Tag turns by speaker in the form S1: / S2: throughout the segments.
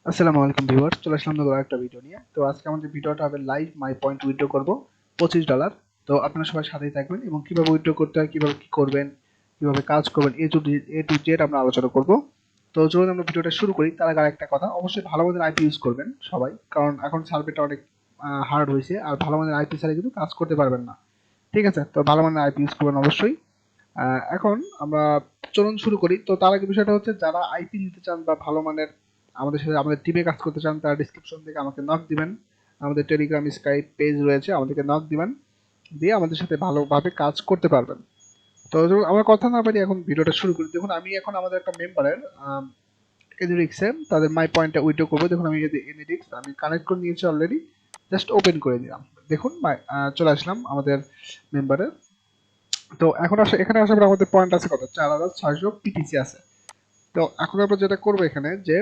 S1: আসসালামু আলাইকুম ভিউয়ার্স, চলে আসলাম নতুন একটা ভিডিও নিয়ে। তো আজকে আমাদের ভিডিওটা হবে লাইভ মাই পয়েন্ট উইথড্র করব $25। তো আপনারা সবাই সাথেই থাকবেন এবং কিভাবে উইথড্র করতে হয়, কিভাবে কি করবেন, কিভাবে কাজ করবেন, এ টু জেড আমরা আলোচনা করব। তো চলুন আমরা ভিডিওটা শুরু করি। তার আগে একটা কথা, অবশ্যই ভালো মানের আইপি ইউজ করবেন সবাই, কারণ এখন সার্ভারটা অনেক হার্ড হয়েছে, আর ভালো মানের আইপি ছাড়া কিন্তু কাজ করতে পারবেন না। ঠিক আছে, তো ভালো মানের আইপি ইউজ করবেন অবশ্যই। এখন আমরা চলুন শুরু করি। তো তার আগে বিষয়টা হচ্ছে, যারা আইপি নিতে চান বা ভালো মানের আমাদের সাথে আমাদের টিমে কাজ করতে চান, তারা ডিসক্রিপশন থেকে আমাকে নক দিবেন। আমাদের টেলিগ্রাম স্কাইপ পেজ রয়েছে, আমাদেরকে নক দিবেন, দিয়ে আমাদের সাথে ভালোভাবে কাজ করতে পারবেন। তো আমার কথা না পারি, এখন ভিডিওটা শুরু করি। দেখুন, আমি এখন আমাদের একটা মেম্বারের এনিডিক্সে তাদের মাই পয়েন্টটা উইথড্র করবো। দেখুন, আমি এনিডিক্স আমি কানেক্ট করে নিয়েছি অলরেডি, জাস্ট ওপেন করে দিলাম। দেখুন চলে আসলাম আমাদের মেম্বারের। তো এখন এখানে আসার পর আমাদের পয়েন্ট আছে কত, 4600 পিটিসি আছে। তো এখন আমরা যেটা করবো এখানে, যে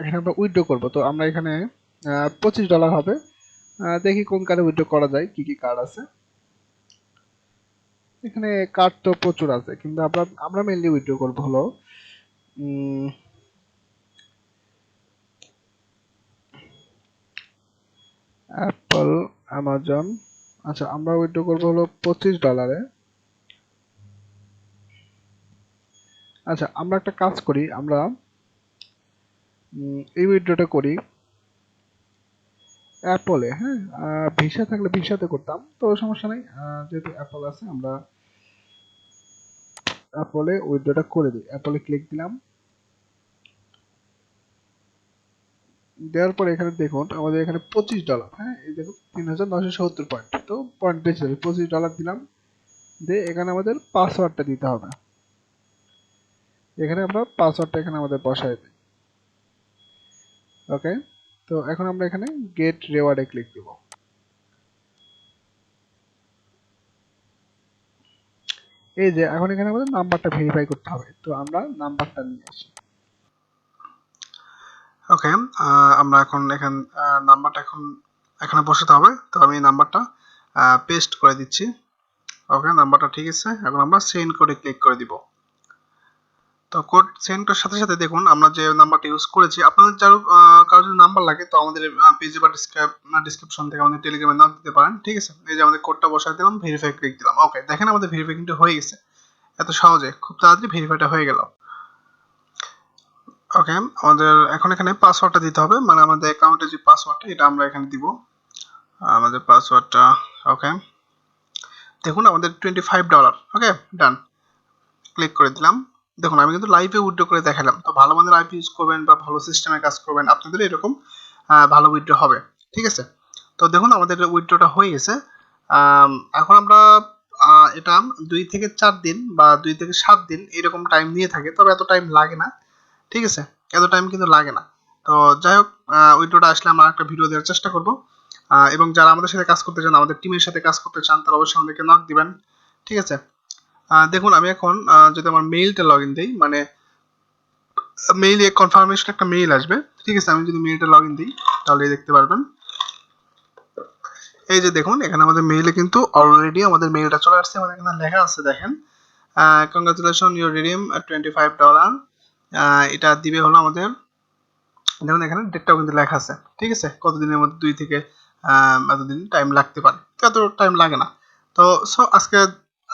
S1: এখানে আমরা উইথড্র করবো। তো আমরা এখানে $25 হবে। দেখি কোন কার্ডে উইথড্র করা যায়, কি কি কার্ড আছে এখানে। কার্ড তো প্রচুর আছে, কিন্তু আমরা মেনলি উইথড্র করবো হলো অ্যাপল, অ্যামাজন। আচ্ছা, আমরা উইথড্র করবো হলো $25। আচ্ছা, আমরা একটা কাজ করি, আমরা এই উইথড্রটা করি অ্যাপলে। হ্যাঁ, ভিসা থাকলে ভিসাতে করতাম, তো সমস্যা নেই। যেহেতু অ্যাপল আছে, আমরা অ্যাপলে উইথড্রটা করে দিই। অ্যাপলে ক্লিক দিলাম, দেওয়ার পরে এখানে দেখুন আমাদের এখানে $25। হ্যাঁ, এই দেখুন 3970 পয়েন্ট। তো পয়েন্ট বেশি যাবে, $25 দিলাম। দিয়ে এখানে আমাদের পাসওয়ার্ডটা দিতে হবে। এখানে আমরা পাসওয়ার্ডটা এখানে আমাদের বসাই দিই। ওকে, তো এখন আমরা এখানে গেট রেওয়ার্ডে ক্লিক দিব। এই যে এখন এখানে আমাদের নাম্বারটা ভেরিফাই করতে হবে, তো আমরা নাম্বারটা নিয়ে আসি। ওকে, আমরা এখন নাম্বারটা এখানে বসাতে হবে। তো আমি নাম্বারটা পেস্ট করে দিচ্ছি। ওকে, নাম্বারটা ঠিক আছে। এখন আমরা সেন্ড কোডে ক্লিক করে দিব। তো কোড সেন্ড করার সাথে সাথে দেখুন আমরা যে নাম্বারটা ইউজ করেছি। আপনাদের কারো যদি নাম্বার লাগে, তো আমাদের পেজে বা ডিসক্রিপশন থেকে আমাদের টেলিগ্রামে নক দিতে পারেন। ঠিক আছে, এই যে আমাদের কোডটা বসাই দিলাম, ভেরিফাই ক্লিক দিলাম। ওকে, দেখেন আমাদের ভেরিফাই কিন্তু হয়ে গেছে। এত সহজে, খুব তাড়াতাড়ি ভেরিফাইটা হয়ে গেল। ওকে, আমাদের এখন এখানে পাসওয়ার্ডটা দিতে হবে, মানে আমাদের অ্যাকাউন্টের যে পাসওয়ার্ডটা, এটা আমরা এখানে দিব আমাদের পাসওয়ার্ডটা। ওকে, দেখুন আমাদের $25। ওকে, ডান, ক্লিক করে দিলাম। দেখুন আমি কিন্তু লাইভে উইথড্র করে দেখালাম। তো ভালো মানের আইপি ইউজ করবেন বা ভালো সিস্টেমে কাজ করবেন, আপনাদের এরকম ভালো উইথড্র হবে। ঠিক আছে, তো দেখুন আমাদের উইথড্রটা হয়ে গেছে। এখন আমরা এটা 2 থেকে 4 দিন বা 2 থেকে 7 দিন এরকম টাইম নিয়ে থাকে, তবে এত টাইম লাগে না। ঠিক আছে, এত টাইম কিন্তু লাগে না। তো যাই হোক, উইথড্রটা আসলে আমরা একটা ভিডিও দেওয়ার চেষ্টা করব। এবং যারা আমাদের সাথে কাজ করতে চান, আমাদের টিমের সাথে কাজ করতে চান, তারা অবশ্যই আমাদেরকে নক দিবেন। ঠিক আছে, দেখুন আমি এখন যদি আমার মেইলটা লগ ইন দিই, মানে মেইলে কনফার্মেশন একটা মেইল আসবে। ঠিক আছে, আমি যদি মেইলটা লগ ইন দিই, তাহলে দেখতে পারবেন। এই যে দেখুন, এখানে আমাদের মেইলে কিন্তু অলরেডি আমাদের মেইলটা চলে আসছে। আমাদের এখানে লেখা আছে, দেখেন, কংগ্রাচুলেশন ইউর রিডিম $25। এটা দিবে হলো আমাদের, দেখুন এখানে ডেটটাও কিন্তু লেখা আছে। ঠিক আছে, কতদিনের মধ্যে 2 থেকে এতদিন টাইম লাগতে পারে, এত টাইম লাগে না। তো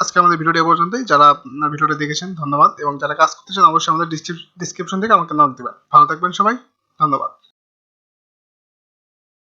S1: আজকে আমাদের ভিডিওটি এ পর্যন্তই। যারা ভিডিওটি দেখেছেন ধন্যবাদ, এবং যারা কাজ করতে চান অবশ্যই আমাদের ডিসক্রিপশন থেকে আমাকে নক দিবেন। ভালো থাকবেন সবাই, ধন্যবাদ।